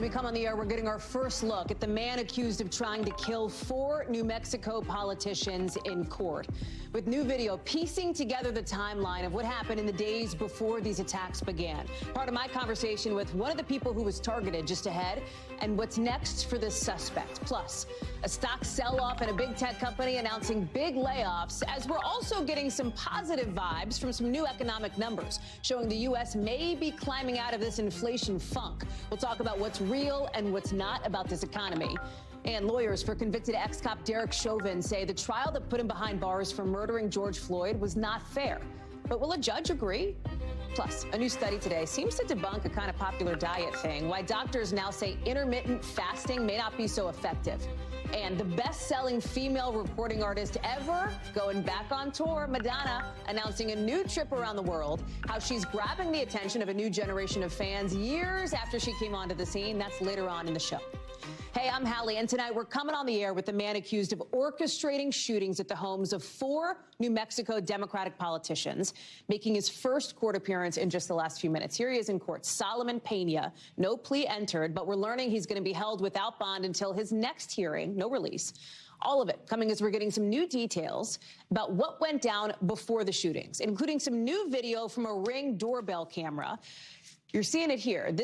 we come on the air, we're getting our first look at the man accused of trying to kill 4 New Mexico politicians in court. With new video piecing together the timeline of what happened in the days before these attacks began. Part of my conversation with one of the people who was targeted just ahead, and what's next for this suspect. Plus, a stock sell-off at a big tech company announcing big layoffs, as we're also getting some positive vibes from some new economic numbers showing the U.S. may be climbing out of this inflation funk. We'll talk about what's real and what's not about this economy. And lawyers for convicted ex-cop Derek Chauvin say the trial that put him behind bars for murdering George Floyd was not fair. But will a judge agree? Plus, a new study today seems to debunk a kind of popular diet thing, why doctors now say intermittent fasting may not be so effective. And the best-selling female reporting artist ever going back on tour, Madonna, announcing a new trip around the world, how she's grabbing the attention of a new generation of fans years after she came onto the scene. That's later on in the show. Hey, I'm Hallie, and tonight we're coming on the air with the man accused of orchestrating shootings at the homes of 4 New Mexico Democratic politicians, making his first court appearance in just the last few minutes. Here he is in court, Solomon Pena. No plea entered, but we're learning he's going to be held without bond until his next hearing, no release. All of it coming as we're getting some new details about what went down before the shootings, including some new video from a Ring doorbell camera. You're seeing it here.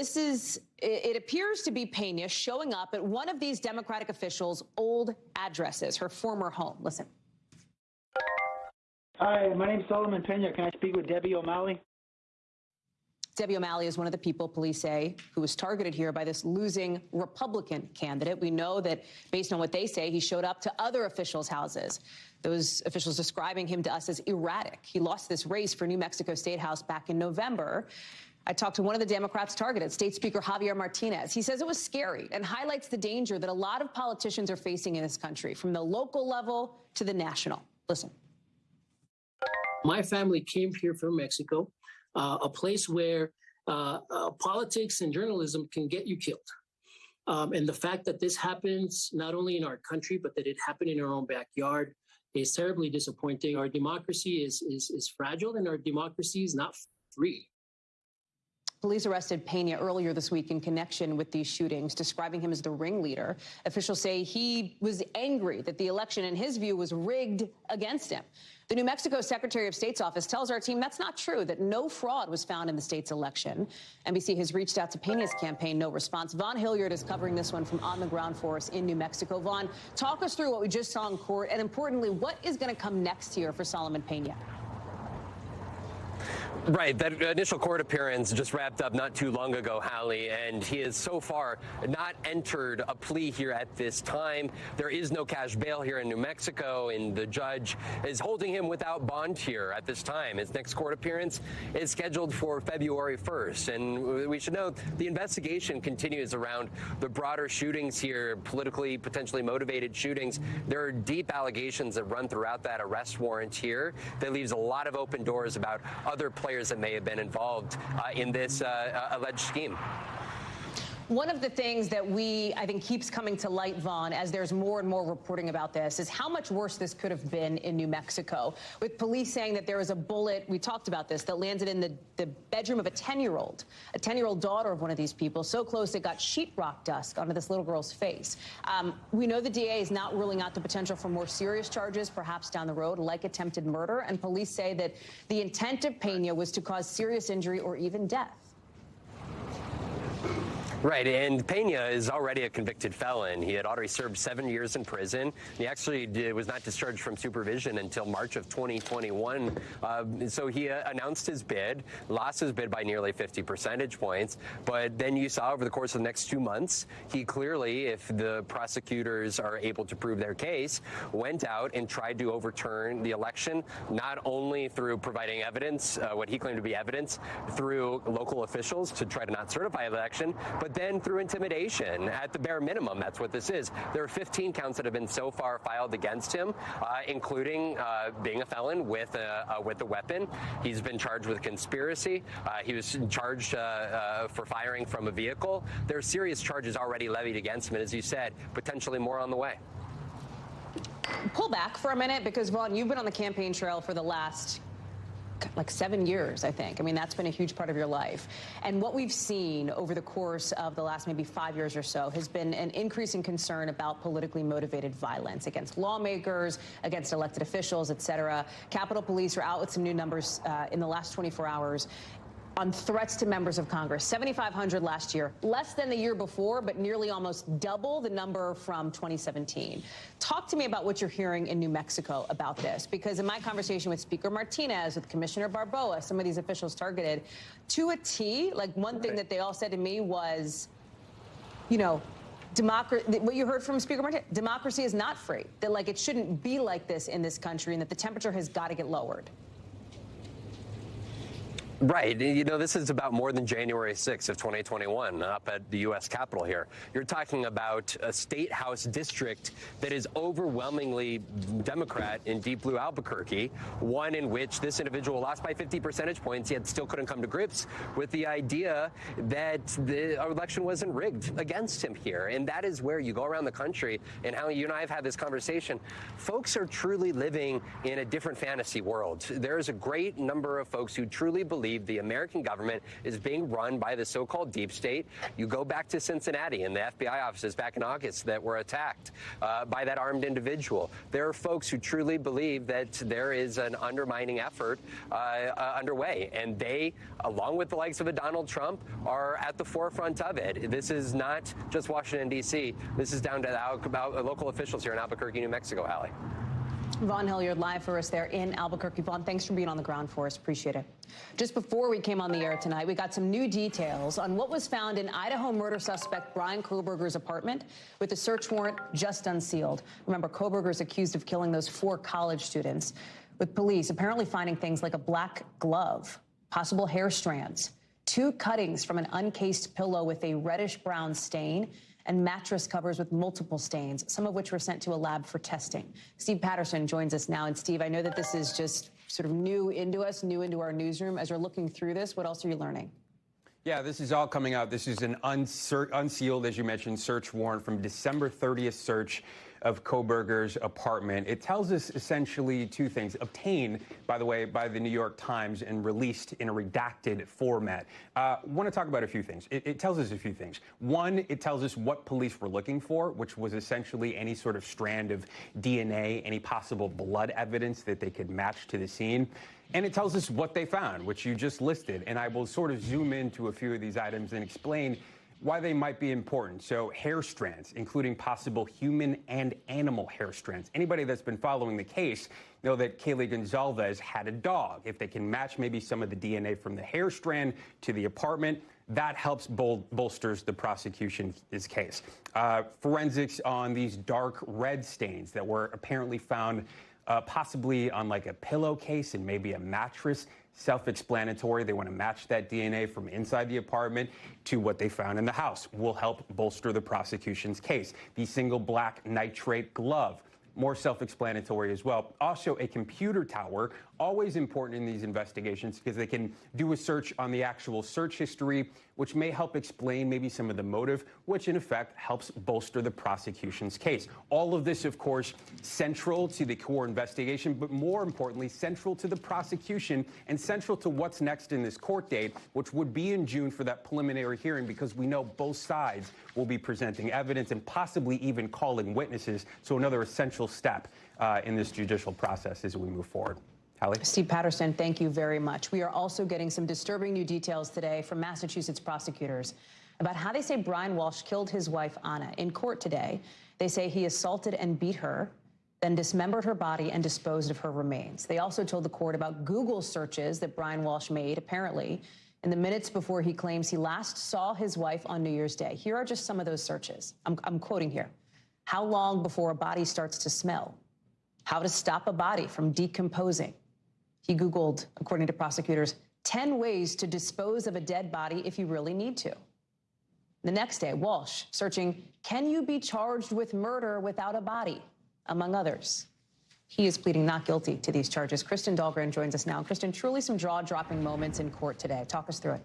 It appears to be Pena showing up at one of these Democratic officials' old addresses, her former home. Listen. Hi, my name's Solomon Pena. Can I speak with Debbie O'Malley? Debbie O'Malley is one of the people, police say, who was targeted here by this losing Republican candidate. We know that, based on what they say, he showed up to other officials' houses. Those officials describing him to us as erratic. He lost this race for New Mexico State House back in November. I talked to one of the Democrats targeted, State Speaker Javier Martinez. He says it was scary and highlights the danger that a lot of politicians are facing in this country, from the local level to the national. Listen. My family came here from Mexico, a place where politics and journalism can get you killed. And the fact that this happens not only in our country, but that it happened in our own backyard is terribly disappointing. Our democracy is fragile, and our democracy is not free. Police arrested Pena earlier this week in connection with these shootings, describing him as the ringleader. Officials say he was angry that the election, in his view, was rigged against him. The New Mexico Secretary of State's office tells our team that's not true, that no fraud was found in the state's election. NBC has reached out to Pena's campaign, no response. Vaughn Hilliard is covering this one from on the ground for us in New Mexico. Vaughn, talk us through what we just saw in court, and importantly, what is going to come next here for Solomon Pena? Right. That initial court appearance just wrapped up not too long ago, Hallie, and he has so far not entered a plea here at this time. There is no cash bail here in New Mexico, and the judge is holding him without bond here at this time. His next court appearance is scheduled for February 1st, and we should note the investigation continues around the broader shootings here, politically, potentially motivated shootings. There are deep allegations that run throughout that arrest warrant here that leaves a lot of open doors about other players that may have been involved in this alleged scheme. One of the things that I think keeps coming to light, Vaughn, as there's more and more reporting about this, is how much worse this could have been in New Mexico, with police saying that there was a bullet, we talked about this, that landed in the bedroom of a 10-year-old daughter of one of these people, so close it got sheetrock dust onto this little girl's face. We know the DA is not ruling out the potential for more serious charges, perhaps down the road, like attempted murder, and police say that the intent of Pena was to cause serious injury or even death. Right, and Pena is already a convicted felon. He had already served 7 years in prison. He actually was not discharged from supervision until March of 2021. So he announced his bid, lost his bid by nearly 50 percentage points. But then you saw over the course of the next 2 months, he clearly, if the prosecutors are able to prove their case, went out and tried to overturn the election, not only through providing evidence, what he claimed to be evidence, through local officials to try to not certify the election, but then through intimidation. At the bare minimum, that's what this is. There are 15 counts that have been so far filed against him, including being a felon with a weapon. He's been charged with conspiracy. He was charged for firing from a vehicle. There are serious charges already levied against him, and as you said, potentially more on the way. Pull back for a minute, because, Vaughn, you've been on the campaign trail for the last like 7 years, I think. I mean, that's been a huge part of your life. And what we've seen over the course of the last maybe 5 years or so has been an increasing concern about politically motivated violence against lawmakers, against elected officials, et cetera. Capitol Police are out with some new numbers in the last 24 hours on threats to members of Congress. 7,500 last year, less than the year before, but nearly almost double the number from 2017. Talk to me about what you're hearing in New Mexico about this, because in my conversation with Speaker Martinez, with Commissioner Barboa, some of these officials targeted to a T. Like, one thing that they all said to me was, you know, what you heard from Speaker Martinez, democracy is not free, that like it shouldn't be like this in this country, and that the temperature has got to get lowered. Right. You know, this is about more than January 6th of 2021 up at the U.S. Capitol here. You're talking about a state house district that is overwhelmingly Democrat in deep blue Albuquerque, one in which this individual lost by 50 percentage points, yet still couldn't come to grips with the idea that the election wasn't rigged against him here. And that is where you go around the country, and how you and I have had this conversation. Folks are truly living in a different fantasy world. There is a great number of folks who truly believe the American government is being run by the so-called deep state. You go back to Cincinnati and the FBI offices back in August that were attacked by that armed individual. There are folks who truly believe that there is an undermining effort underway, and they, along with the likes of a Donald Trump, are at the forefront of it. This is not just Washington, D.C. This is down to local officials here in Albuquerque, New Mexico, Hallie. Vaughn Hilliard live for us there in Albuquerque. Vaughn, thanks for being on the ground for us. Appreciate it. Just before we came on the air tonight, we got some new details on what was found in Idaho murder suspect Bryan Kohberger's apartment with the search warrant just unsealed. Remember, Kohberger's accused of killing those 4 college students, with police apparently finding things like a black glove, possible hair strands, 2 cuttings from an uncased pillow with a reddish-brown stain, and mattress covers with multiple stains, some of which were sent to a lab for testing. Steve Patterson joins us now. And Steve, I know that this is just sort of new into us, new into our newsroom. As you're looking through this, what else are you learning? Yeah, this is all coming out. This is an unsealed, as you mentioned, search warrant from December 30th search of Kohberger's apartment. It tells us essentially 2 things, obtained, by the way, by the New York Times and released in a redacted format. I want to talk about a few things. It tells us a few things. One, it tells us what police were looking for, which was essentially any sort of strand of DNA, any possible blood evidence that they could match to the scene. And it tells us what they found, which you just listed. And I will sort of zoom into a few of these items and explain why they might be important. So hair strands, including possible human and animal hair strands. Anybody that's been following the case know that Kaylee Gonzalez had a dog. If they can match maybe some of the DNA from the hair strand to the apartment, that helps bolsters the prosecution's case. Forensics on these dark red stains that were apparently found possibly on like a pillowcase and maybe a mattress. Self-explanatory. They want to match that DNA from inside the apartment to what they found in the house. Will help bolster the prosecution's case. The single black nitrate glove. More self-explanatory as well. Also, a computer tower, always important in these investigations because they can do a search on the actual search history, which may help explain maybe some of the motive, which in effect helps bolster the prosecution's case. All of this, of course, central to the core investigation, but more importantly, central to the prosecution and central to what's next in this court date, which would be in June for that preliminary hearing, because we know both sides will be presenting evidence and possibly even calling witnesses. So another essential step in this judicial process as we move forward. Hallie? Steve Patterson, thank you very much. We are also getting some disturbing new details today from Massachusetts prosecutors about how they say Brian Walshe killed his wife, Anna. In court today, they say he assaulted and beat her, then dismembered her body and disposed of her remains. They also told the court about Google searches that Brian Walshe made, apparently, in the minutes before he claims he last saw his wife on New Year's Day. Here are just some of those searches. I'm quoting here. How long before a body starts to smell? How to stop a body from decomposing? He Googled, according to prosecutors, 10 ways to dispose of a dead body if you really need to. The next day, Walshe searching, can you be charged with murder without a body, among others. He is pleading not guilty to these charges. Kristen Dahlgren joins us now. Kristen, truly some jaw-dropping moments in court today. Talk us through it.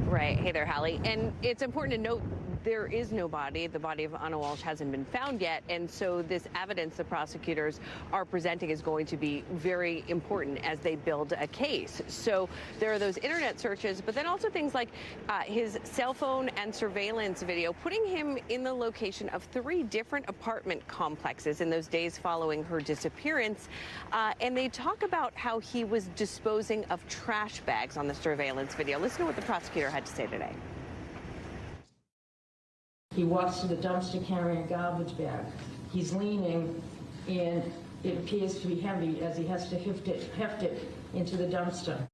Right. Hey there, Hallie. And it's important to note there is no body. The body of Anna Walshe hasn't been found yet. And so this evidence the prosecutors are presenting is going to be very important as they build a case. So there are those internet searches, but then also things like his cell phone and surveillance video, putting him in the location of 3 different apartment complexes in those days following her disappearance. And they talk about how he was disposing of trash bags on the surveillance video. Listen to what the prosecutor had to say today. He walks to the dumpster carrying a garbage bag. He's leaning, and it appears to be heavy as he has to heft it into the dumpster.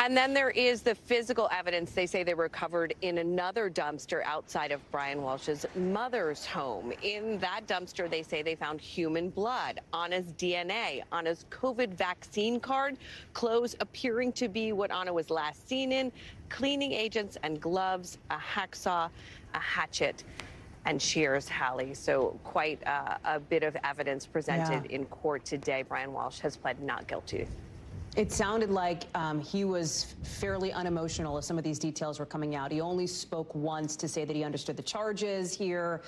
And then there is the physical evidence they say they recovered in another dumpster outside of Brian Walsh's mother's home. In that dumpster, they say they found human blood, Anna's DNA, Anna's COVID vaccine card, clothes appearing to be what Anna was last seen in, cleaning agents and gloves, a hacksaw, a hatchet, and shears, Hallie. So quite a bit of evidence presented in court today. Brian Walshe has pled not guilty. It sounded like he was fairly unemotional as some of these details were coming out. He only spoke once to say that he understood the charges here.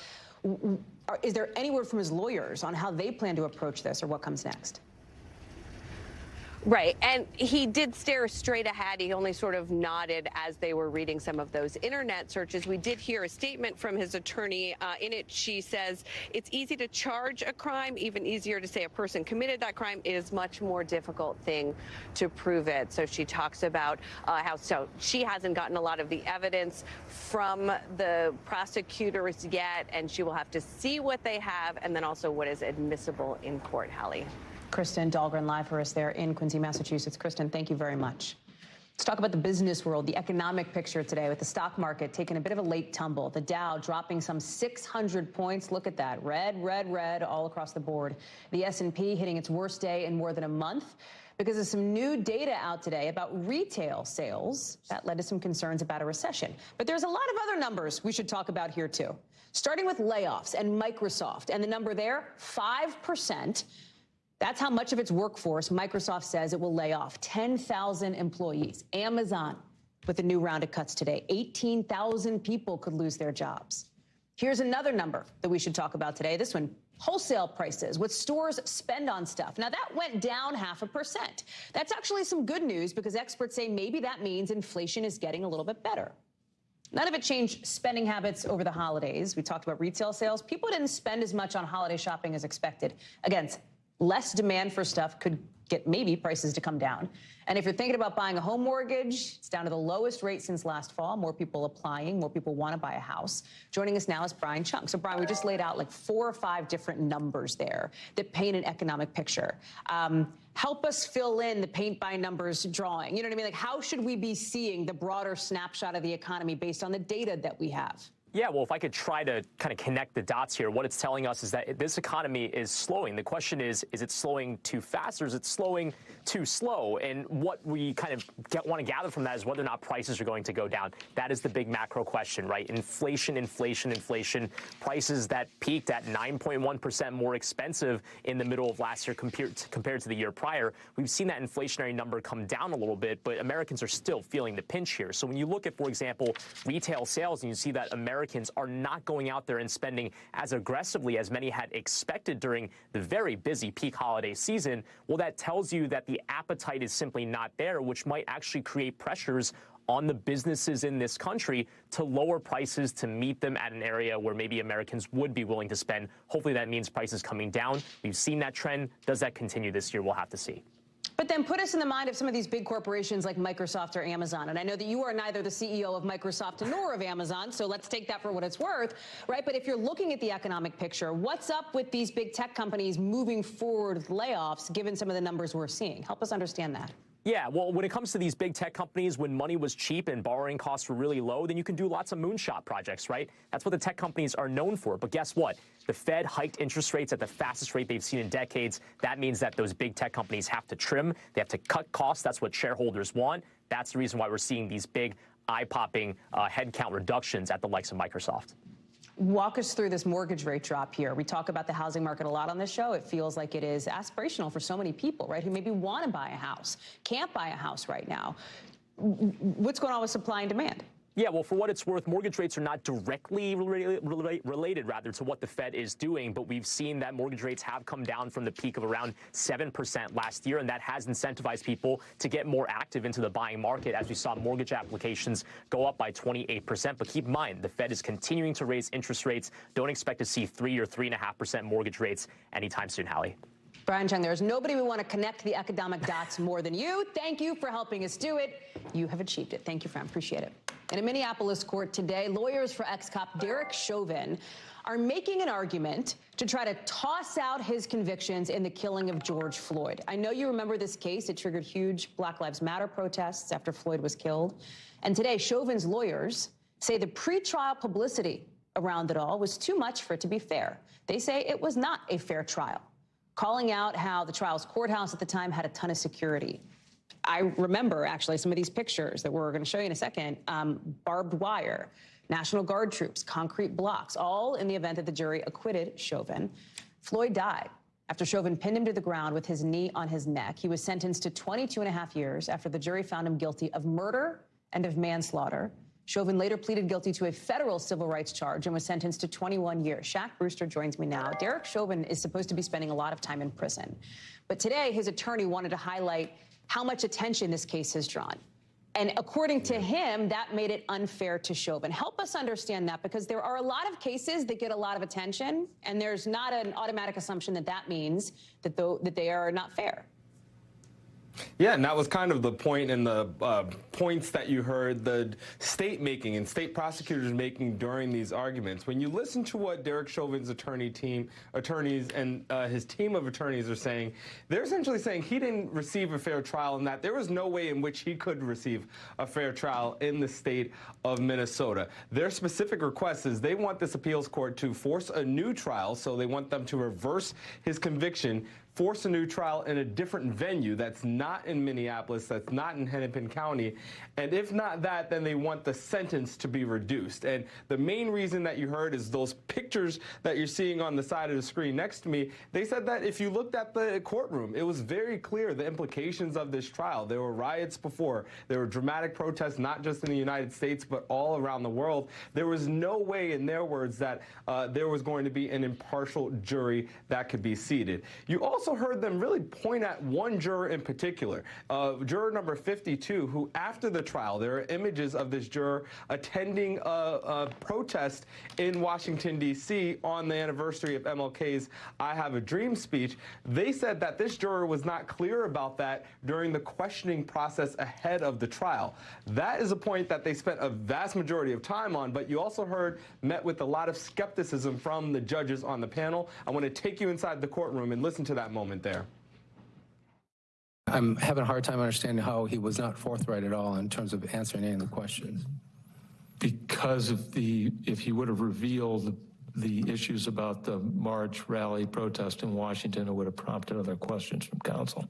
Is there any word from his lawyers on how they plan to approach this or what comes next? Right. And he did stare straight ahead. He only sort of nodded as they were reading some of those internet searches. We did hear a statement from his attorney. In it, she says it's easy to charge a crime, even easier to say a person committed that crime. It is much more difficult thing to prove it. So she talks about how she hasn't gotten a lot of the evidence from the prosecutors yet, and she will have to see what they have and then also what is admissible in court, Hallie. Kristen Dahlgren live for us there in Quincy, Massachusetts. Kristen, thank you very much. Let's talk about the business world, the economic picture today with the stock market taking a bit of a late tumble. The Dow dropping some 600 points. Look at that. Red, red, red all across the board. The S&P hitting its worst day in more than a month because of some new data out today about retail sales. That led to some concerns about a recession. But there's a lot of other numbers we should talk about here, too. Starting with layoffs and Microsoft. And the number there, 5%. That's how much of its workforce Microsoft says it will lay off. 10,000 employees. Amazon with a new round of cuts today. 18,000 people could lose their jobs. Here's another number that we should talk about today. This one, wholesale prices, what stores spend on stuff. Now, that went down 0.5%. That's actually some good news because experts say maybe that means inflation is getting a little bit better. None of it changed spending habits over the holidays. We talked about retail sales. People didn't spend as much on holiday shopping as expected. Again, less demand for stuff could get maybe prices to come down. And if you're thinking about buying a home mortgage, it's down to the lowest rate since last fall. More people applying, more people want to buy a house. Joining us now is Brian Chung. So, Brian, we just laid out like 4 or 5 different numbers there that paint an economic picture. Help us fill in the paint by numbers drawing. You know what I mean? Like, how should we be seeing the broader snapshot of the economy based on the data that we have? Yeah, well, if I could try to kind of connect the dots here, what it's telling us is that this economy is slowing. The question is it slowing too fast or is it slowing too slow? And what we kind of want to gather from that is whether or not prices are going to go down. That is the big macro question, right? Inflation, inflation, inflation. Prices that peaked at 9.1% more expensive in the middle of last year compared to the year prior. We've seen that inflationary number come down a little bit, but Americans are still feeling the pinch here. So when you look at, for example, retail sales and you see that Americans are not going out there and spending as aggressively as many had expected during the very busy peak holiday season, well, that tells you that the appetite is simply not there, which might actually create pressures on the businesses in this country to lower prices to meet them at an area where maybe Americans would be willing to spend. Hopefully that means prices coming down. We've seen that trend. Does that continue this year? We'll have to see. But then put us in the mind of some of these big corporations like Microsoft or Amazon. And I know that you are neither the CEO of Microsoft nor of Amazon, so let's take that for what it's worth, right? But if you're looking at the economic picture, what's up with these big tech companies moving forward with layoffs, given some of the numbers we're seeing? Help us understand that. Yeah, well, when it comes to these big tech companies, when money was cheap and borrowing costs were really low, then you can do lots of moonshot projects, right? That's what the tech companies are known for. But guess what? The Fed hiked interest rates at the fastest rate they've seen in decades. That means that those big tech companies have to trim. They have to cut costs. That's what shareholders want. That's the reason why we're seeing these big, eye-popping headcount reductions at the likes of Microsoft. Walk us through this mortgage rate drop here. We talk about the housing market a lot on this show. It feels like it is aspirational for so many people, right, who maybe want to buy a house, can't buy a house right now. What's going on with supply and demand? Yeah, well, for what it's worth, mortgage rates are not directly related, rather, to what the Fed is doing, but we've seen that mortgage rates have come down from the peak of around 7% last year, and that has incentivized people to get more active into the buying market, as we saw mortgage applications go up by 28%. But keep in mind, the Fed is continuing to raise interest rates. Don't expect to see 3 or 3.5% mortgage rates anytime soon, Hallie. Brian Chung, there's nobody we want to connect the economic dots more than you. Thank you for helping us do it. You have achieved it. Thank you, friend. Appreciate it. In a Minneapolis court today, lawyers for ex-cop Derek Chauvin are making an argument to try to toss out his convictions in the killing of George Floyd. I know you remember this case. It triggered huge Black Lives Matter protests after Floyd was killed. And today, Chauvin's lawyers say the pretrial publicity around it all was too much for it to be fair. They say it was not a fair trial, calling out how the trial's courthouse at the time had a ton of security. I remember, actually, some of these pictures that we're going to show you in a second. Barbed wire, National Guard troops, concrete blocks, all in the event that the jury acquitted Chauvin. Floyd died after Chauvin pinned him to the ground with his knee on his neck. He was sentenced to 22.5 years after the jury found him guilty of murder and of manslaughter. Chauvin later pleaded guilty to a federal civil rights charge and was sentenced to 21 years. Shaq Brewster joins me now. Derek Chauvin is supposed to be spending a lot of time in prison. But today, his attorney wanted to highlight how much attention this case has drawn. And according to him, that made it unfair to Chauvin. Help us understand that, because there are a lot of cases that get a lot of attention, and there's not an automatic assumption that that means that they are not fair. Yeah, and that was kind of the point in the points that you heard the state making and state prosecutors making during these arguments. When you listen to what Derek Chauvin's attorneys and his team of attorneys are saying, they're essentially saying he didn't receive a fair trial and that there was no way in which he could receive a fair trial in the state of Minnesota. Their specific request is they want this appeals court to force a new trial, so they want them to reverse his conviction, force a new trial in a different venue that's not in Minneapolis, that's not in Hennepin County. And if not that, then they want the sentence to be reduced. And the main reason that you heard is those pictures that you're seeing on the side of the screen next to me. They said that if you looked at the courtroom, it was very clear the implications of this trial. There were riots before. There were dramatic protests, not just in the United States, but all around the world. There was no way, in their words, that there was going to be an impartial jury that could be seated. You also heard them really point at one juror in particular, juror number 52, who after the trial, there are images of this juror attending a protest in Washington, D.C. on the anniversary of MLK's I Have a Dream speech. They said that this juror was not clear about that during the questioning process ahead of the trial. That is a point that they spent a vast majority of time on, but you also heard met with a lot of skepticism from the judges on the panel. I want to take you inside the courtroom and listen to that moment there. I'm having a hard time understanding how he was not forthright at all in terms of answering any of the questions. Because of if he would have revealed the issues about the march, rally, protest in Washington, it would have prompted other questions from counsel.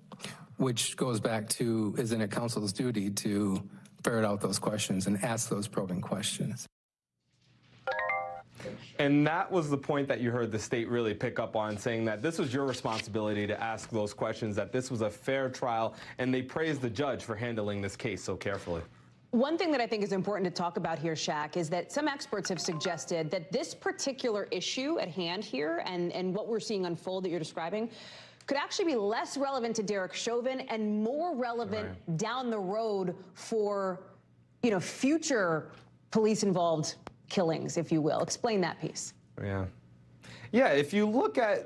Which goes back to, isn't it counsel's duty to ferret out those questions and ask those probing questions? And that was the point that you heard the state really pick up on, saying that this was your responsibility to ask those questions, that this was a fair trial, and they praised the judge for handling this case so carefully. One thing that I think is important to talk about here, Shaq, is that some experts have suggested that this particular issue at hand here and what we're seeing unfold that you're describing could actually be less relevant to Derek Chauvin and more relevant down the road for, future police-involved killings, if you will. Explain that piece. Yeah, if you look at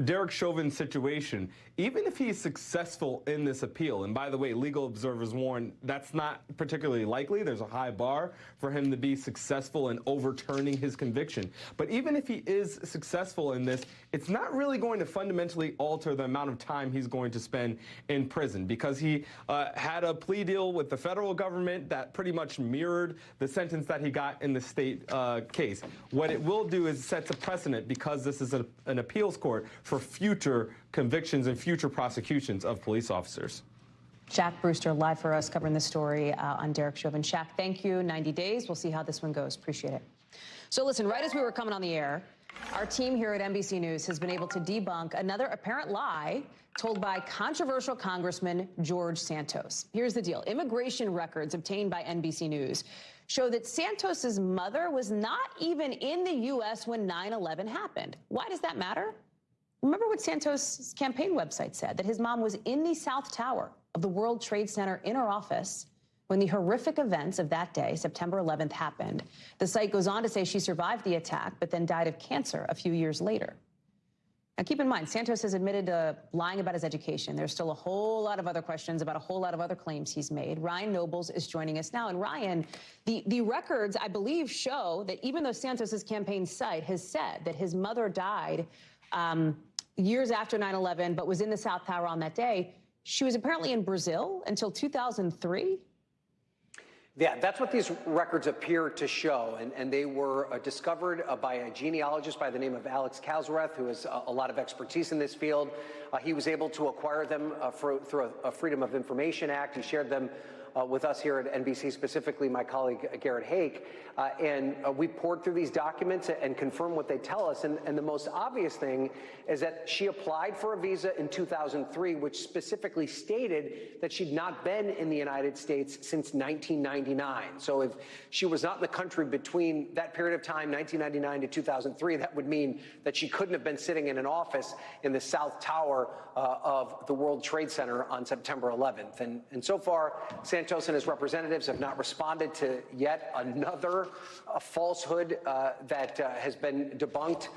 Derek Chauvin's situation, even if he's successful in this appeal, and by the way, legal observers warn that's not particularly likely. There's a high bar for him to be successful in overturning his conviction. But even if he is successful in this, it's not really going to fundamentally alter the amount of time he's going to spend in prison, because he had a plea deal with the federal government that pretty much mirrored the sentence that he got in the state case. What it will do is sets a precedent, because this is an appeals court, for future convictions and future prosecutions of police officers. Shaq Brewster live for us covering this story on Derek Chauvin. Shaq, thank you. 90 days. We'll see how this one goes. Appreciate it. So listen, right as we were coming on the air, our team here at NBC News has been able to debunk another apparent lie told by controversial Congressman George Santos. Here's the deal. Immigration records obtained by NBC News show that Santos's mother was not even in the U.S. when 9/11 happened. Why does that matter? Remember what Santos' campaign website said, that his mom was in the South Tower of the World Trade Center in her office when the horrific events of that day, September 11th, happened. The site goes on to say she survived the attack, but then died of cancer a few years later. Now, keep in mind, Santos has admitted to lying about his education. There's still a whole lot of other questions about a whole lot of other claims he's made. Ryan Nobles is joining us now. And Ryan, the records, I believe, show that even though Santos' campaign site has said that his mother died years after 9/11, but was in the South Tower on that day, she was apparently in Brazil until 2003. Yeah, that's what these records appear to show. And they were discovered by a genealogist by the name of Alex Kalsrath, who has a lot of expertise in this field. He was able to acquire them through a Freedom of Information Act. He shared them with us here at NBC, specifically my colleague Garrett Hake. And we poured through these documents and confirmed what they tell us. And the most obvious thing is that she applied for a visa in 2003, which specifically stated that she'd not been in the United States since 1999. So if she was not in the country between that period of time, 1999 to 2003, that would mean that she couldn't have been sitting in an office in the South Tower of the World Trade Center on September 11th. And so far, Santos and his representatives have not responded to yet another falsehood that has been debunked,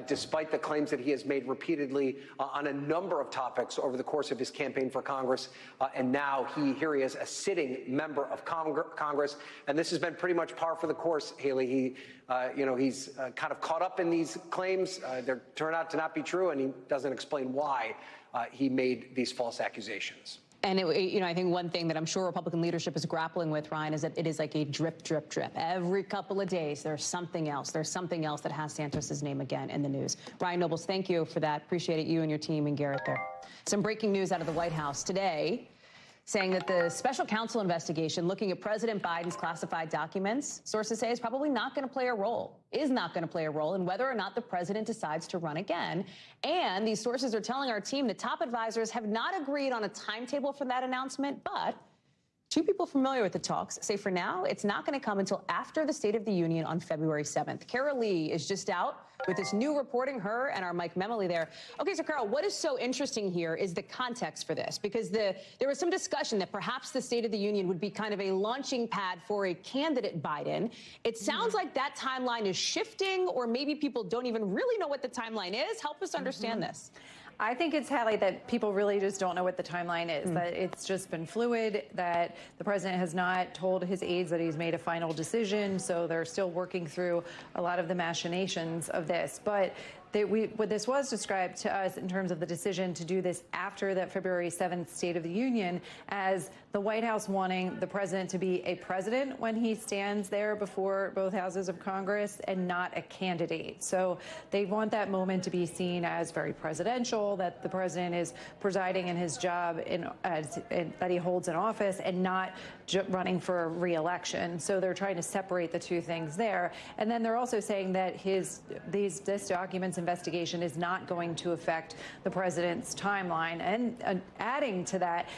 despite the claims that he has made repeatedly on a number of topics over the course of his campaign for Congress. And now here he is, a sitting member of Congress. And this has been pretty much par for the course, Haley. He's kind of caught up in these claims. They turn out to not be true, and he doesn't explain why he made these false accusations. And I think one thing that I'm sure Republican leadership is grappling with, Ryan, is that it is like a drip, drip, drip. Every couple of days, there's something else. There's something else that has Santos's name again in the news. Ryan Nobles, thank you for that. Appreciate it, you and your team and Garrett there. Some breaking news out of the White House today, saying that the special counsel investigation looking at President Biden's classified documents, sources say, is probably not going to play a role in whether or not the president decides to run again. And these sources are telling our team that top advisors have not agreed on a timetable for that announcement, but two people familiar with the talks say for now, it's not going to come until after the State of the Union on February 7th. Carol Lee is just out with this new reporting, her and our Mike Memoli there. Okay, so Carol, what is so interesting here is the context for this, because there was some discussion that perhaps the State of the Union would be kind of a launching pad for a candidate Biden. It sounds like that timeline is shifting, or maybe people don't even really know what the timeline is. Help us understand this. I think it's, Hallie, that people really just don't know what the timeline is, that it's just been fluid, that the president has not told his aides that he's made a final decision, so they're still working through a lot of the machinations of this. But what this was described to us in terms of the decision to do this after that February 7th State of the Union as the White House wanting the president to be a president when he stands there before both houses of Congress and not a candidate. So they want that moment to be seen as very presidential, that the president is presiding in his job that he holds in office and not running for re-election. So they're trying to separate the two things there. And then they're also saying that this documents investigation is not going to affect the president's timeline. And adding to that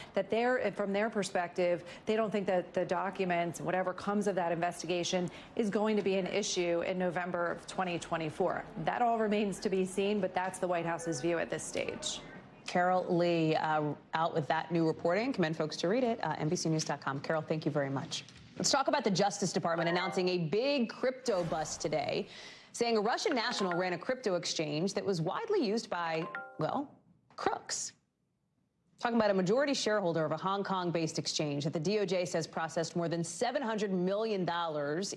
from their perspective, they don't think that the documents, whatever comes of that investigation, is going to be an issue in November of 2024. That all remains to be seen, but that's the White House's view at this stage. Carol Lee out with that new reporting. Commend folks to read it. NBCnews.com. Carol, thank you very much. Let's talk about the Justice Department announcing a big crypto bust today, saying a Russian national ran a crypto exchange that was widely used by, well, crooks. Talking about a majority shareholder of a Hong Kong-based exchange that the DOJ says processed more than $700 million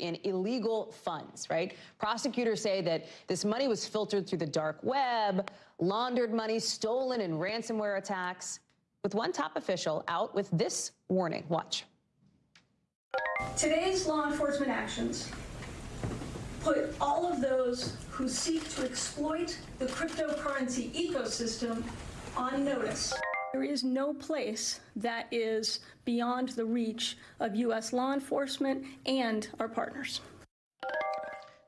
in illegal funds, right? Prosecutors say that this money was filtered through the dark web, laundered money stolen in ransomware attacks, with one top official out with this warning. Watch. Today's law enforcement actions put all of those who seek to exploit the cryptocurrency ecosystem on notice. There is no place that is beyond the reach of U.S. law enforcement and our partners.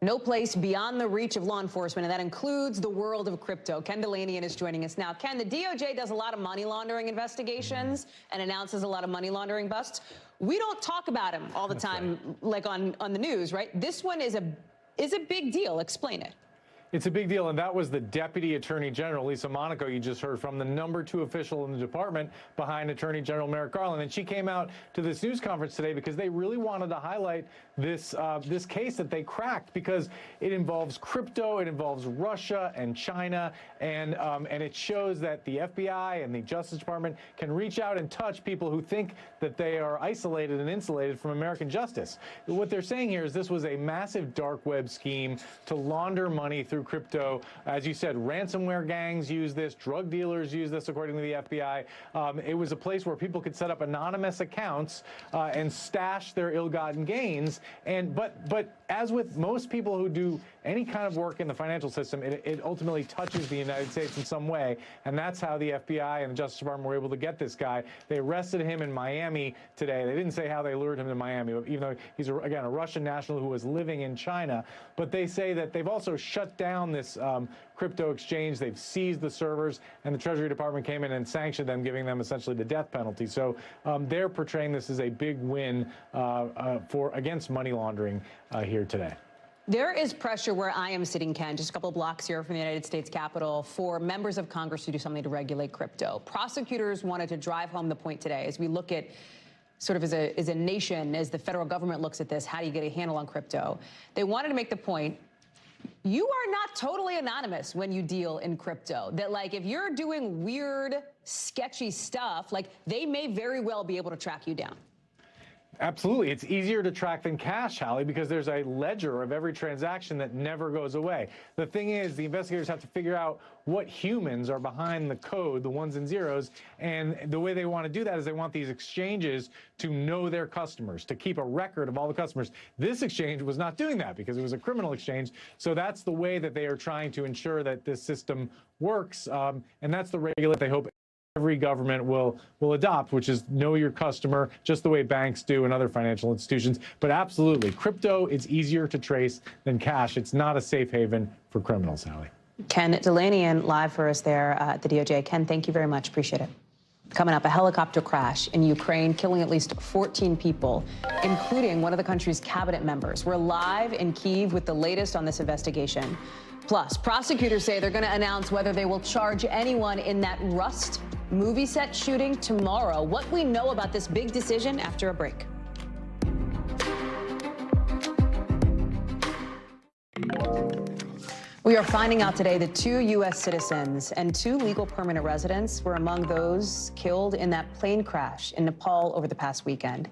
No place beyond the reach of law enforcement, and that includes the world of crypto. Ken Delanian is joining us now. Ken, the DOJ does a lot of money laundering investigations and announces a lot of money laundering busts. We don't talk about him all the time, like on the news, right? This one is a big deal. Explain it. It's a big deal, and that was the Deputy Attorney General, Lisa Monaco, you just heard from, the #2 official in the department behind Attorney General Merrick Garland. And she came out to this news conference today because they really wanted to highlight this case that they cracked, because it involves crypto, it involves Russia and China, and it shows that the FBI and the Justice Department can reach out and touch people who think that they are isolated and insulated from American justice. What they're saying here is this was a massive dark web scheme to launder money through crypto. As you said, ransomware gangs use this, drug dealers use this, according to the FBI. It was a place where people could set up anonymous accounts and stash their ill-gotten gains. But as with most people who do any kind of work in the financial system, it ultimately touches the United States in some way, and that's how the FBI and the Justice Department were able to get this guy. They arrested him in Miami today. They didn't say how they lured him to Miami, even though he's, again, a Russian national who was living in China. But they say that they've also shut down this crypto exchange. They've seized the servers, and the Treasury Department came in and sanctioned them, giving them essentially the death penalty. So they're portraying this as a big win against money laundering here today. There is pressure where I am sitting, Ken, just a couple of blocks here from the United States Capitol, for members of Congress to do something to regulate crypto. Prosecutors wanted to drive home the point today as we look at sort of as a nation, as the federal government looks at this, how do you get a handle on crypto? They wanted to make the point, you are not totally anonymous when you deal in crypto. That, like, if you're doing weird, sketchy stuff, like, they may very well be able to track you down. Absolutely. It's easier to track than cash, Hallie, because there's a ledger of every transaction that never goes away. The thing is, the investigators have to figure out what humans are behind the code, the ones and zeros, and the way they want to do that is they want these exchanges to know their customers, to keep a record of all the customers. This exchange was not doing that because it was a criminal exchange, so that's the way that they are trying to ensure that this system works, and that's the regulate they hope every government will adopt, which is know your customer, just the way banks do and other financial institutions. But absolutely, crypto is easier to trace than cash. It's not a safe haven for criminals, Hallie. Ken Delanian live for us there at the DOJ. Ken, thank you very much. Appreciate it. Coming up, a helicopter crash in Ukraine, killing at least 14 people, including one of the country's cabinet members. We're live in Kyiv with the latest on this investigation. Plus, prosecutors say they're going to announce whether they will charge anyone in that Rust movie set shooting tomorrow. What we know about this big decision after a break. We are finding out today that 2 U.S. citizens and 2 legal permanent residents were among those killed in that plane crash in Nepal over the past weekend.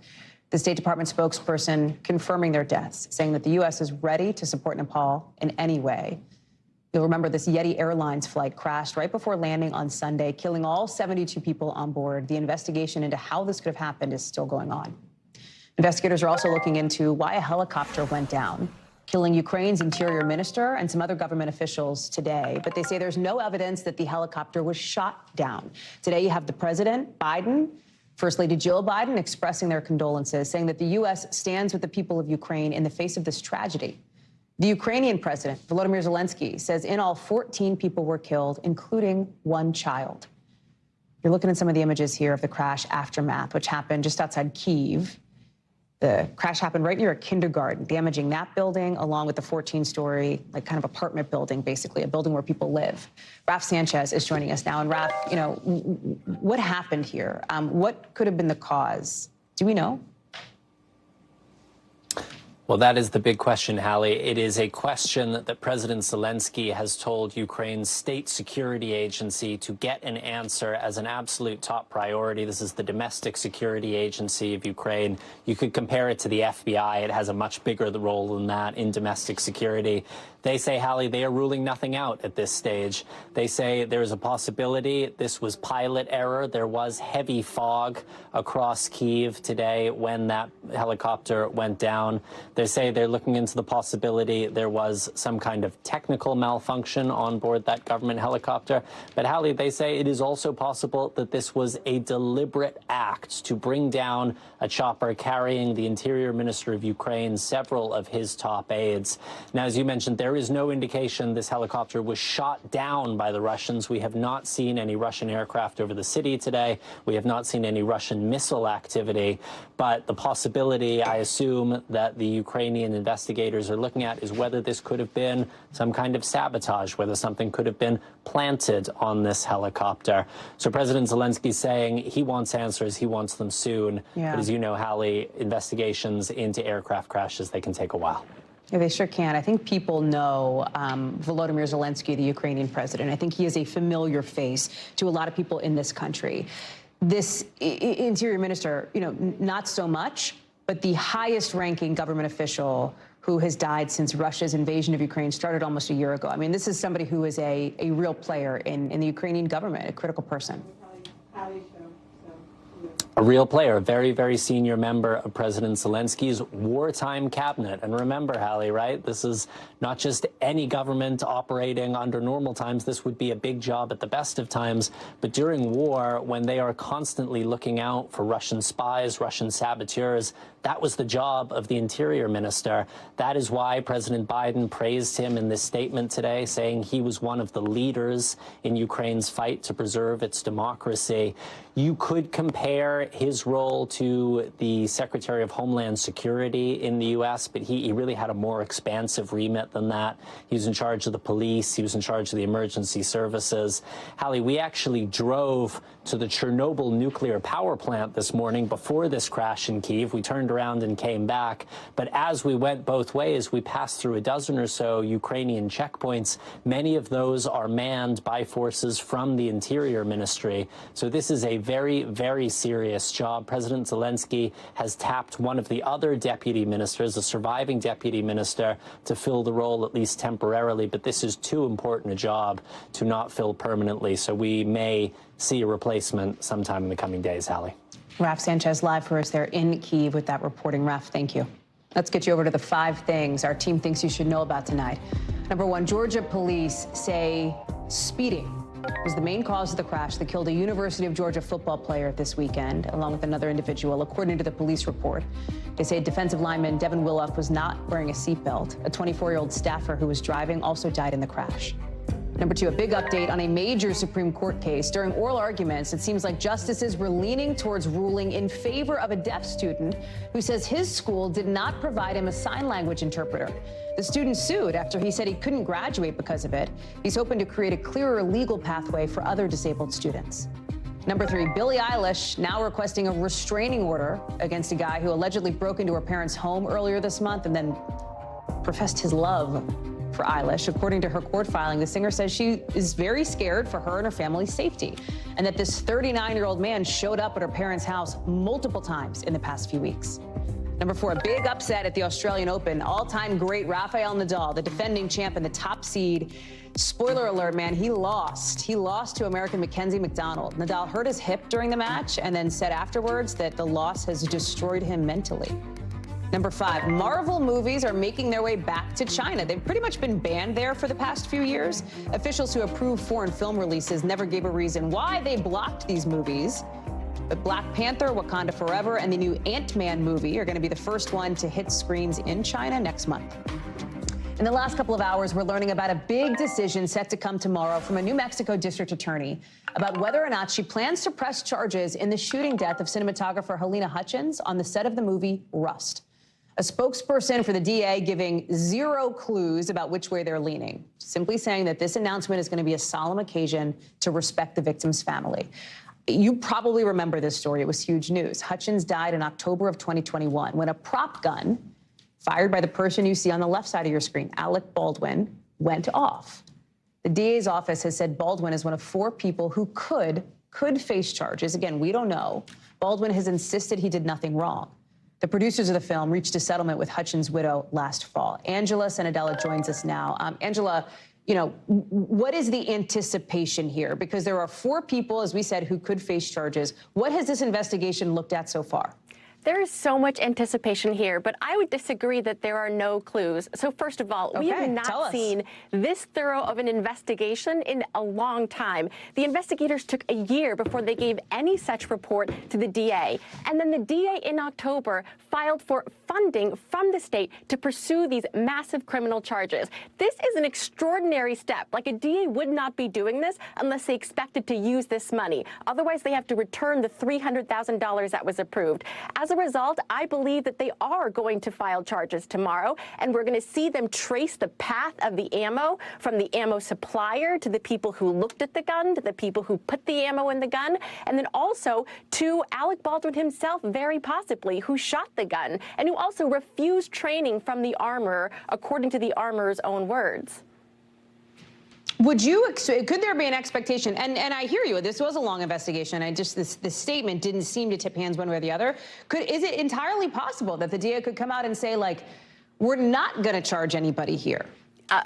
The State Department spokesperson confirming their deaths, saying that the U.S. is ready to support Nepal in any way. You'll remember this Yeti Airlines flight crashed right before landing on Sunday, killing all 72 people on board. The investigation into how this could have happened is still going on. Investigators are also looking into why a helicopter went down, killing Ukraine's interior minister and some other government officials today. But they say there's no evidence that the helicopter was shot down. Today you have the President, Biden, First Lady Jill Biden expressing their condolences, saying that the U.S. stands with the people of Ukraine in the face of this tragedy. The Ukrainian president, Volodymyr Zelensky, says in all 14 people were killed, including 1 child. You're looking at some of the images here of the crash aftermath, which happened just outside Kyiv. The crash happened right near a kindergarten, damaging that building, along with the 14-story, like, kind of apartment building, basically, a building where people live. Raf Sanchez is joining us now. And Raf, you know, what happened here? What could have been the cause? Do we know? Well, that is the big question, Hallie. It is a question that President Zelensky has told Ukraine's state security agency to get an answer as an absolute top priority. This is the domestic security agency of Ukraine. You could compare it to the FBI. It has a much bigger role than that in domestic security. They say, Hallie, they are ruling nothing out at this stage. They say there is a possibility this was pilot error. There was heavy fog across Kyiv today when that helicopter went down. They say they're looking into the possibility there was some kind of technical malfunction on board that government helicopter. But Hallie, they say it is also possible that this was a deliberate act to bring down a chopper carrying the Interior Minister of Ukraine, several of his top aides. Now, as you mentioned, there is no indication this helicopter was shot down by the Russians. We have not seen any Russian aircraft over the city today. We have not seen any Russian missile activity. But the possibility, I assume, that the Ukrainian investigators are looking at is whether this could have been some kind of sabotage, whether something could have been planted on this helicopter. So President Zelensky is saying he wants answers, he wants them soon. Yeah. But as you know, Hallie, investigations into aircraft crashes, they can take a while. Yeah, they sure can. I think people know Volodymyr Zelensky, the Ukrainian president. I think he is a familiar face to a lot of people in this country. This interior minister, not so much, but the highest ranking government official who has died since Russia's invasion of Ukraine started almost a year ago. I mean, this is somebody who is a real player in the Ukrainian government, a critical person. A real player, a very, very senior member of President Zelensky's wartime cabinet. And remember, Hallie, right? This is not just any government operating under normal times. This would be a big job at the best of times. But during war, when they are constantly looking out for Russian spies, Russian saboteurs, that was the job of the Interior Minister. That is why President Biden praised him in this statement today, saying he was one of the leaders in Ukraine's fight to preserve its democracy. You could compare his role to the Secretary of Homeland Security in the U.S., but he really had a more expansive remit than that. He was in charge of the police. He was in charge of the emergency services. Hallie, we actually drove to the Chernobyl nuclear power plant this morning before this crash in Kyiv. We turned around and came back. But as we went both ways, we passed through a dozen or so Ukrainian checkpoints. Many of those are manned by forces from the Interior Ministry. So this is a very, very serious job. President Zelensky has tapped one of the other deputy ministers, a surviving deputy minister, to fill the role at least temporarily. But this is too important a job to not fill permanently. So we may see a replacement sometime in the coming days, Hallie. Raf Sanchez live for us there in Kyiv with that reporting. Raf, thank you. Let's get you over to the 5 things our team thinks you should know about tonight. Number 1, Georgia police say speeding was the main cause of the crash that killed a University of Georgia football player this weekend, along with another individual, according to the police report. They say defensive lineman Devin Willock was not wearing a seatbelt. A 24-year-old staffer who was driving also died in the crash. Number 2, a big update on a major Supreme Court case. During oral arguments, it seems like justices were leaning towards ruling in favor of a deaf student who says his school did not provide him a sign language interpreter. The student sued after he said he couldn't graduate because of it. He's hoping to create a clearer legal pathway for other disabled students. Number 3, Billie Eilish now requesting a restraining order against a guy who allegedly broke into her parents' home earlier this month and then professed his love for Eilish. According to her court filing, the singer says she is very scared for her and her family's safety, and that this 39-year-old man showed up at her parents' house multiple times in the past few weeks. Number 4, a big upset at the Australian Open. All-time great Rafael Nadal, the defending champ and the top seed. Spoiler alert, man, he lost. He lost to American Mackenzie McDonald. Nadal hurt his hip during the match and then said afterwards that the loss has destroyed him mentally. Number 5, Marvel movies are making their way back to China. They've pretty much been banned there for the past few years. Officials who approve foreign film releases never gave a reason why they blocked these movies. But Black Panther, Wakanda Forever, and the new Ant-Man movie are going to be the first one to hit screens in China next month. In the last couple of hours, we're learning about a big decision set to come tomorrow from a New Mexico district attorney about whether or not she plans to press charges in the shooting death of cinematographer Halyna Hutchins on the set of the movie Rust. A spokesperson for the DA giving 0 clues about which way they're leaning, simply saying that this announcement is going to be a solemn occasion to respect the victim's family. You probably remember this story. It was huge news. Hutchins died in October of 2021 when a prop gun fired by the person you see on the left side of your screen, Alec Baldwin, went off. The DA's office has said Baldwin is one of 4 people who could face charges. Again, we don't know. Baldwin has insisted he did nothing wrong. The producers of the film reached a settlement with Hutchins' widow last fall. Angela Sanadella joins us now. Angela, you know, what is the anticipation here? Because there are 4 people, as we said, who could face charges. What has this investigation looked at so far? There is so much anticipation here, but I would disagree that there are no clues. So first of all, we have not seen this thorough of an investigation in a long time. The investigators took a year before they gave any such report to the DA. And then the DA in October filed for funding from the state to pursue these massive criminal charges. This is an extraordinary step. Like, a DA would not be doing this unless they expected to use this money. Otherwise, they have to return the $300,000 that was approved. As a result, I believe that they are going to file charges tomorrow, and we're going to see them trace the path of the ammo from the ammo supplier to the people who looked at the gun, to the people who put the ammo in the gun, and then also to Alec Baldwin himself, very possibly, who shot the gun and who also refused training from the armorer, according to the armorer's own words. Could there be an expectation, and I hear you, this was a long investigation, this statement didn't seem to tip hands one way or the other. Is it entirely possible that the DA could come out and say, like, we're not going to charge anybody here?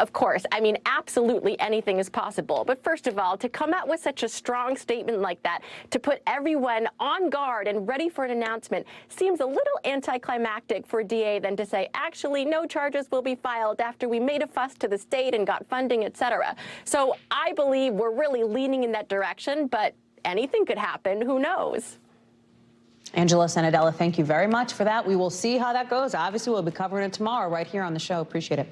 Of course. I mean, absolutely anything is possible. But first of all, to come out with such a strong statement like that, to put everyone on guard and ready for an announcement, seems a little anticlimactic for a DA than to say, actually, no charges will be filed after we made a fuss to the state and got funding, etc. So I believe we're really leaning in that direction, but anything could happen. Who knows? Angela Sanadella, thank you very much for that. We will see how that goes. Obviously, we'll be covering it tomorrow right here on the show. Appreciate it.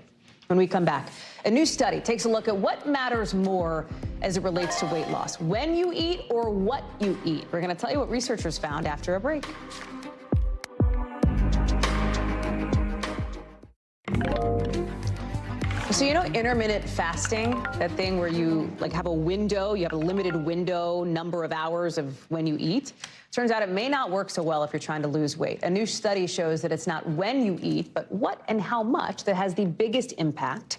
When we come back, a new study takes a look at what matters more as it relates to weight loss, when you eat or what you eat. We're going to tell you what researchers found after a break. So, you know, intermittent fasting, that thing where you have a window, you have a limited window, number of hours of when you eat. Turns out it may not work so well if you're trying to lose weight. A new study shows that it's not when you eat, but what and how much that has the biggest impact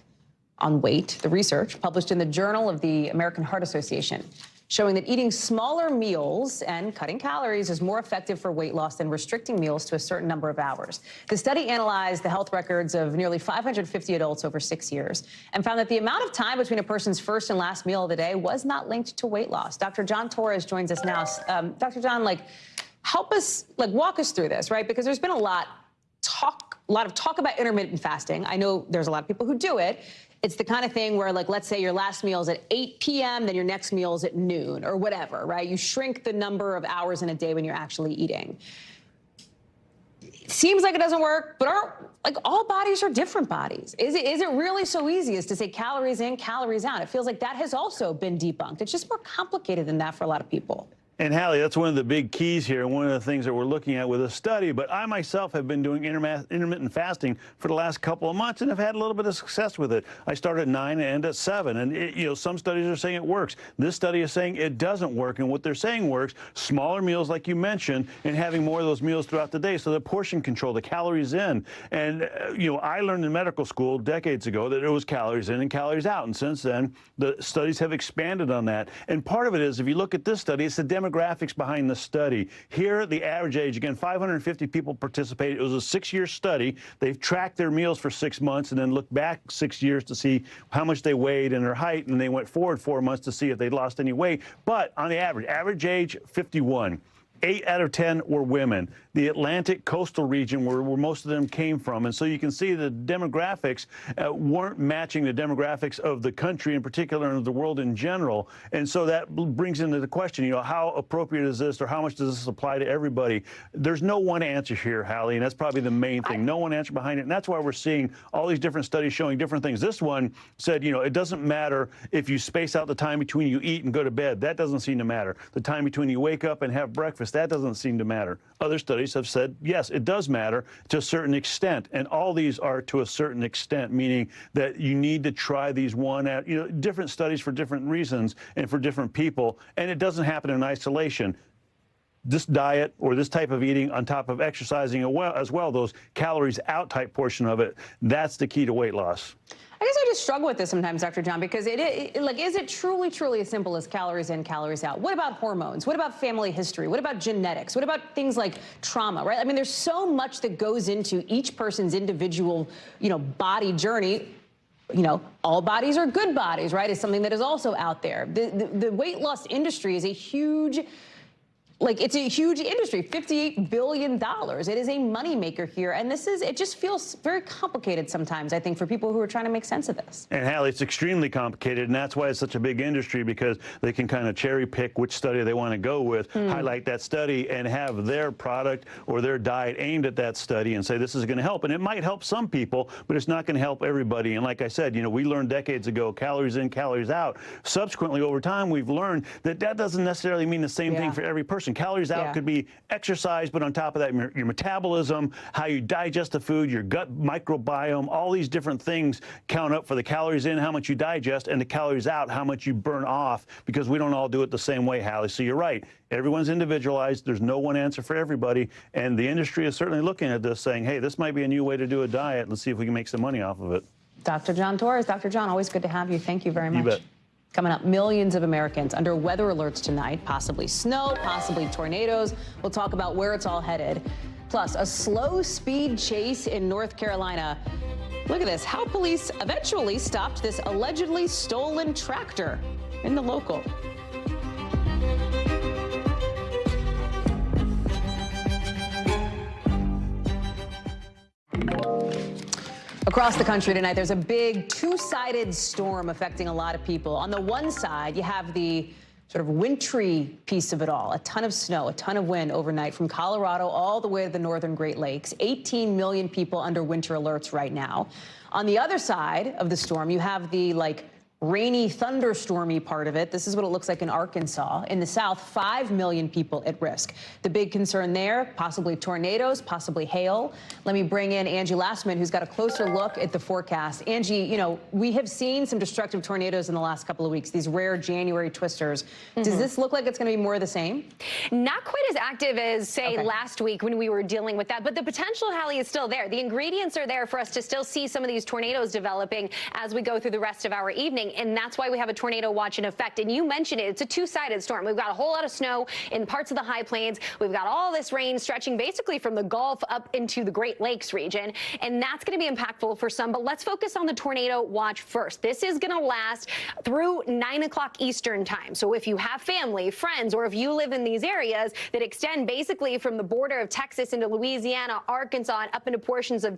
on weight. The research, published in the Journal of the American Heart Association, showing that eating smaller meals and cutting calories is more effective for weight loss than restricting meals to a certain number of hours. The study analyzed the health records of nearly 550 adults over 6 years and found that the amount of time between a person's first and last meal of the day was not linked to weight loss. Dr. John Torres joins us now. Dr. John, help us, walk us through this, right? Because there's been a lot of talk about intermittent fasting. I know there's a lot of people who do it. It's the kind of thing where, let's say your last meal is at 8 p.m., then your next meal is at noon or whatever, right? You shrink the number of hours in a day when you're actually eating. It seems like it doesn't work, but all bodies are different bodies. Is it really so easy as to say calories in, calories out? It feels like that has also been debunked. It's just more complicated than that for a lot of people. And Hallie, that's one of the big keys here, and one of the things that we're looking at with a study. But I myself have been doing intermittent fasting for the last couple of months and have had a little bit of success with it. I start at 9 and end at 7, and some studies are saying it works. This study is saying it doesn't work, and what they're saying works: smaller meals, like you mentioned, and having more of those meals throughout the day. So the portion control, the calories in, and I learned in medical school decades ago that it was calories in and calories out, and since then the studies have expanded on that. And part of it is, if you look at this study, it's the demographics behind the study. Here, the average age, again, 550 people participated. It was a 6-year study. They've tracked their meals for 6 months and then looked back 6 years to see how much they weighed and their height, and they went forward 4 months to see if they'd lost any weight. But on the average age, 51. 8 out of 10 were women. The Atlantic coastal region where most of them came from. And so you can see the demographics weren't matching the demographics of the country in particular and of the world in general. And so that brings into the question, how appropriate is this, or how much does this apply to everybody? There's no one answer here, Hallie, and that's probably the main thing. No one answer behind it. And that's why we're seeing all these different studies showing different things. This one said, it doesn't matter if you space out the time between you eat and go to bed. That doesn't seem to matter. The time between you wake up and have breakfast, that doesn't seem to matter. Other studies have said, yes, it does matter to a certain extent. And all these are to a certain extent, meaning that you need to try these different studies for different reasons and for different people. And it doesn't happen in isolation. this diet or this type of eating on top of exercising as well, those calories out type portion of it, that's the key to weight loss. I guess I just struggle with this sometimes, Dr. John, because is it truly as simple as calories in, calories out? What about hormones? What about family history? What about genetics? What about things like trauma, right? I mean, there's so much that goes into each person's individual, body journey. All bodies are good bodies, right? Is something that is also out there. The weight loss industry is a huge, it's a huge industry, $58 billion. It is a moneymaker here. And it just feels very complicated sometimes, I think, for people who are trying to make sense of this. And Hallie, it's extremely complicated, and that's why it's such a big industry, because they can kind of cherry pick which study they want to go with, highlight that study, and have their product or their diet aimed at that study and say this is going to help. And it might help some people, but it's not going to help everybody. And like I said, we learned decades ago, calories in, calories out. Subsequently, over time, we've learned that doesn't necessarily mean the same thing for every person. Calories out could be exercise, but on top of that, your metabolism, how you digest the food, your gut microbiome, all these different things count up for the calories in, how much you digest, and the calories out, how much you burn off, because we don't all do it the same way, Hallie. So you're right. Everyone's individualized. There's no one answer for everybody. And the industry is certainly looking at this saying, hey, this might be a new way to do a diet. Let's see if we can make some money off of it. Dr. John Torres. Dr. John, always good to have you. Thank you very much. You bet. Coming up, millions of Americans under weather alerts tonight, possibly snow, possibly tornadoes. We'll talk about where it's all headed. Plus, a slow speed chase in North Carolina. Look at this, how police eventually stopped this allegedly stolen tractor in the local. Across the country tonight, there's a big two-sided storm affecting a lot of people. On the one side, you have the sort of wintry piece of it all, a ton of snow, a ton of wind overnight from Colorado all the way to the northern Great Lakes. 18 million people under winter alerts right now. On the other side of the storm, you have the rainy, thunderstormy part of it. This is what it looks like in Arkansas. In the south, 5 million people at risk. The big concern there, possibly tornadoes, possibly hail. Let me bring in Angie Lastman, who's got a closer look at the forecast. Angie, we have seen some destructive tornadoes in the last couple of weeks, these rare January twisters. Does this look like it's going to be more of the same? Not quite as active as, say, last week when we were dealing with that, but the potential, Hallie, is still there. The ingredients are there for us to still see some of these tornadoes developing as we go through the rest of our evening. And that's why we have a tornado watch in effect. And you mentioned it, it's a two-sided storm. We've got a whole lot of snow in parts of the high plains. We've got all this rain stretching basically from the Gulf up into the Great Lakes region. And that's going to be impactful for some. But let's focus on the tornado watch first. This is going to last through 9 o'clock Eastern time. So if you have family, friends, or if you live in these areas that extend basically from the border of Texas into Louisiana, Arkansas, and up into portions of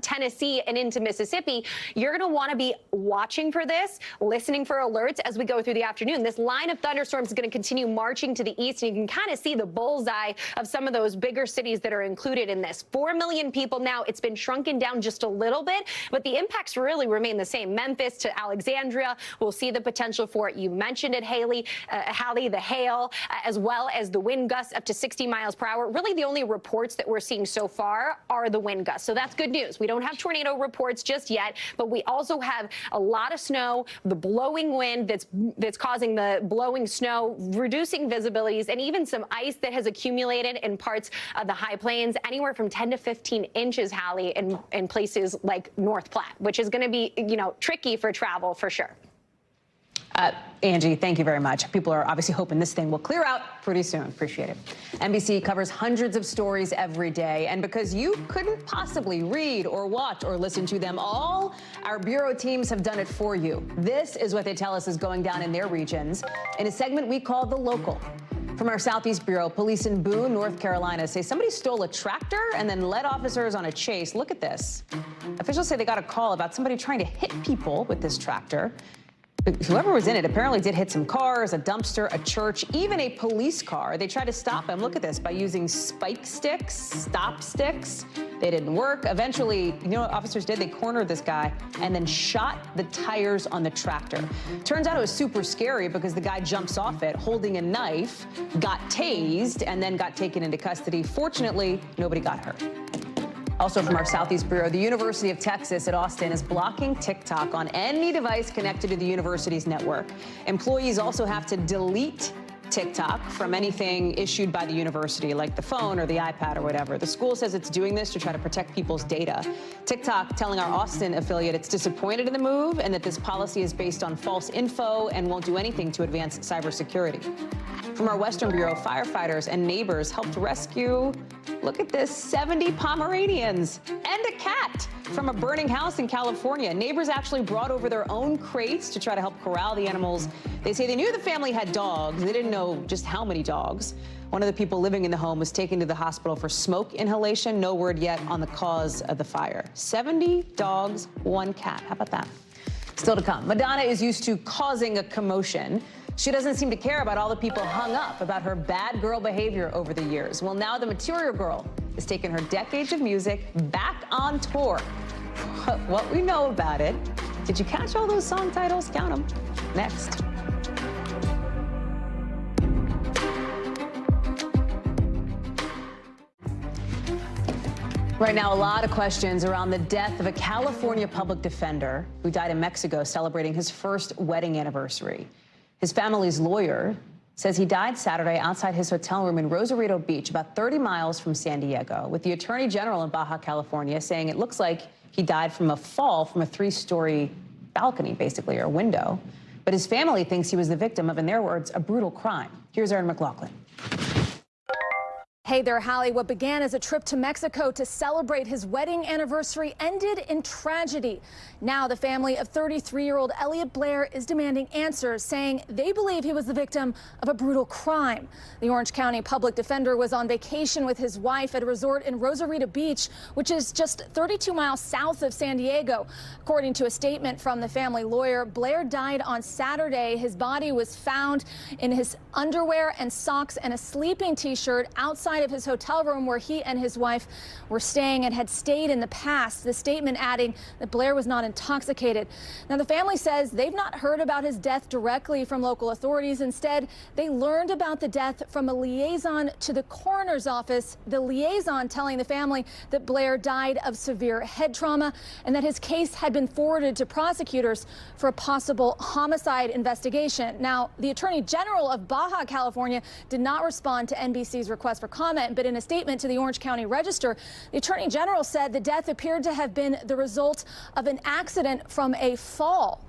Tennessee and into Mississippi, you're going to want to be watching for this, listening for alerts as we go through the afternoon. This line of thunderstorms is going to continue marching to the east, and you can kind of see the bullseye of some of those bigger cities that are included in this. 4 million people now. It's been shrunken down just a little bit, but the impacts really remain the same. Memphis to Alexandria, we'll see the potential for it. You mentioned it, Hallie, the hail, as well as the wind gusts up to 60 miles per hour. Really, the only reports that we're seeing so far are the wind gusts. So that's good news. We don't have tornado reports just yet, but we also have a lot of snow, the blowing wind that's causing the blowing snow, reducing visibilities, and even some ice that has accumulated in parts of the high plains, anywhere from 10 to 15 inches, Hallie, in places like North Platte, which is going to be, tricky for travel for sure. Angie, thank you very much. People are obviously hoping this thing will clear out pretty soon. Appreciate it. NBC covers hundreds of stories every day, and because you couldn't possibly read or watch or listen to them all, our bureau teams have done it for you. This is what they tell us is going down in their regions in a segment we call The Local. From our Southeast Bureau, police in Boone, North Carolina say somebody stole a tractor and then led officers on a chase. Look at this. Officials say they got a call about somebody trying to hit people with this tractor. Whoever was in it apparently did hit some cars, a dumpster, a church, even a police car. They tried to stop him, look at this, by using spike sticks, stop sticks. They didn't work. Eventually, you know what officers did? They cornered this guy and then shot the tires on the tractor. Turns out it was super scary because the guy jumps off it holding a knife, got tased, and then got taken into custody. Fortunately, nobody got hurt. Also from our Southeast Bureau, the University of Texas at Austin is blocking TikTok on any device connected to the university's network. Employees also have to delete TikTok from anything issued by the university, like the phone or the iPad or whatever. The school says it's doing this to try to protect people's data. TikTok telling our Austin affiliate it's disappointed in the move and that this policy is based on false info and won't do anything to advance cybersecurity. From our Western Bureau, firefighters and neighbors helped rescue, look at this, 70 Pomeranians and a cat from a burning house in California. Neighbors actually brought over their own crates to try to help corral the animals. They say they knew the family had dogs. They didn't know just how many dogs. One of the people living in the home was taken to the hospital for smoke inhalation. No word yet on the cause of the fire. 70 dogs, 1 cat. How about that? Still to come. Madonna is used to causing a commotion. She doesn't seem to care about all the people hung up about her bad girl behavior over the years. Well, now the Material Girl is taking her decades of music back on tour. What we know about it. Did you catch all those song titles? Count them. Next. Right now, a lot of questions around the death of a California public defender who died in Mexico celebrating his first wedding anniversary. His family's lawyer says he died Saturday outside his hotel room in Rosarito Beach, about 30 miles from San Diego, with the Attorney General in Baja California saying it looks like he died from a fall from a 3-story balcony, basically, or window. But his family thinks he was the victim of, in their words, a brutal crime. Here's Erin McLaughlin. Hey there, Hallie. What began as a trip to Mexico to celebrate his wedding anniversary ended in tragedy. Now the family of 33-year-old Elliot Blair is demanding answers, saying they believe he was the victim of a brutal crime. The Orange County public defender was on vacation with his wife at a resort in Rosarito Beach, which is just 32 miles south of San Diego. According to a statement from the family lawyer, Blair died on Saturday. His body was found in his underwear and socks and a sleeping T-shirt outside of his hotel room where he and his wife were staying and had stayed in the past. The statement adding that Blair was not intoxicated. Now, the family says they've not heard about his death directly from local authorities. Instead, they learned about the death from a liaison to the coroner's office. The liaison telling the family that Blair died of severe head trauma and that his case had been forwarded to prosecutors for a possible homicide investigation. Now, the Attorney General of Baja California did not respond to NBC's request for comment, but in a statement to the Orange County Register, the Attorney General said the death appeared to have been the result of an accident from a fall.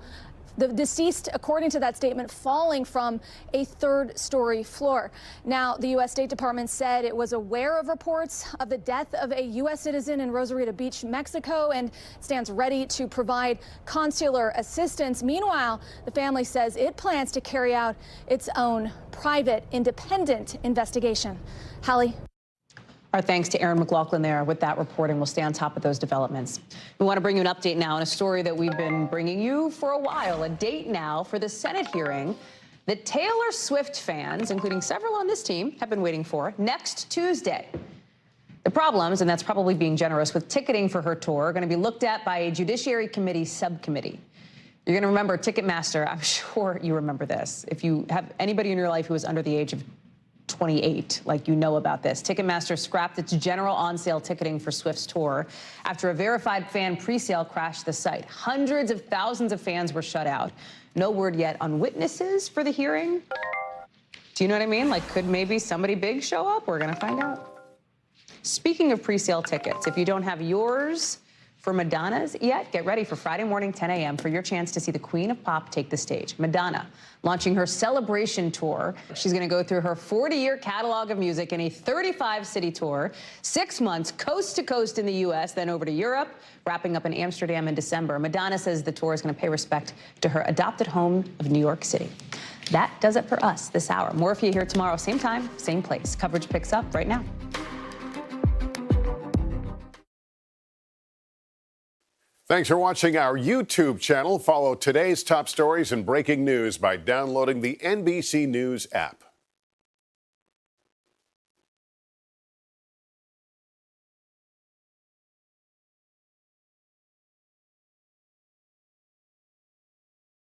The deceased, according to that statement, falling from a 3rd-story floor. Now, the U.S. State Department said it was aware of reports of the death of a U.S. citizen in Rosarito Beach, Mexico, and stands ready to provide consular assistance. Meanwhile, the family says it plans to carry out its own private, independent investigation. Hallie. Our thanks to Erin McLaughlin there with that reporting. We'll stay on top of those developments. We want to bring you an update now on a story that we've been bringing you for a while. A date now for the Senate hearing that Taylor Swift fans, including several on this team, have been waiting for next Tuesday. The problems, and that's probably being generous, with ticketing for her tour are going to be looked at by a Judiciary Committee subcommittee. You're going to remember Ticketmaster. I'm sure you remember this. If you have anybody in your life who is under the age of 28, like you know about this. Ticketmaster scrapped its general on-sale ticketing for Swift's tour after a verified fan pre-sale crashed the site. Hundreds of thousands of fans were shut out. No word yet on witnesses for the hearing. Do you know what I mean? Like, could maybe somebody big show up? We're going to find out. Speaking of pre-sale tickets, if you don't have yours for Madonna's yet, get ready for Friday morning, 10 a.m. for your chance to see the Queen of Pop take the stage. Madonna launching her celebration tour. She's going to go through her 40-year catalog of music in a 35-city tour, 6 months coast to coast in the U.S., then over to Europe, wrapping up in Amsterdam in December. Madonna says the tour is going to pay respect to her adopted home of New York City. That does it for us this hour. More for you here tomorrow, same time, same place. Coverage picks up right now. Thanks for watching our YouTube channel. Follow today's top stories and breaking news by downloading the NBC News app.